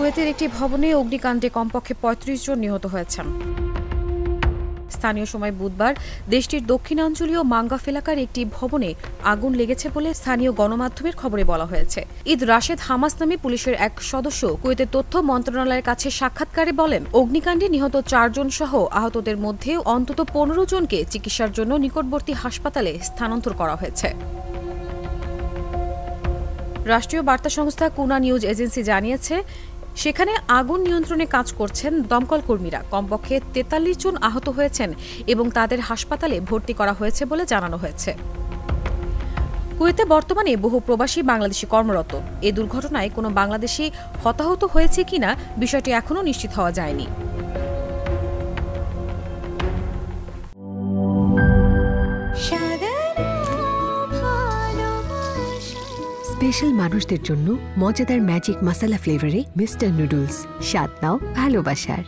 কুয়েতের একটি ভবনে অগ্নিকাণ্ডে কমপক্ষে ৩৫ জন নিহত হয়েছেন। স্থানীয় সময় বুধবার দেশটির দক্ষিণাঞ্চলীয় মাঙ্গাফ এলাকার একটি ভবনে আগুন লেগেছে বলে স্থানীয় গণমাধ্যমের খবরে বলা হয়েছে। ঈদ রাশেদ হামাস নামে পুলিশের এক সদস্য কুয়েতের তথ্য মন্ত্রণালয়ের কাছে সাক্ষাৎকারে বলেন, অগ্নিকাণ্ডে নিহত ৪ জন সহ আহতদের মধ্যে অন্তত ১৫ জনকে চিকিৎসার জন্য নিকটবর্তী হাসপাতালে স্থানান্তর করা হয়েছে। রাষ্ট্রীয় বার্তা সংস্থা কুনা নিউজ এজেন্সি জানিয়েছে, সেখানে আগুন নিয়ন্ত্রণে কাজ করছেন দমকল কর্মীরা। কমপক্ষে ৪৩ জন আহত হয়েছেন এবং তাদের হাসপাতালে ভর্তি করা হয়েছে বলে জানানো হয়েছে। কুয়েতে বর্তমানে বহু প্রবাসী বাংলাদেশি কর্মরত। এ দুর্ঘটনায় কোনো বাংলাদেশি হতাহত হয়েছে কিনা বিষয়টি এখনও নিশ্চিত হওয়া যায়নি। স্পেশাল মানুষদের জন্য মজাদার ম্যাজিক মাসালা ফ্লেভারে মিস্টার নুডলস। স্বাদ নাও ভালোবাসার।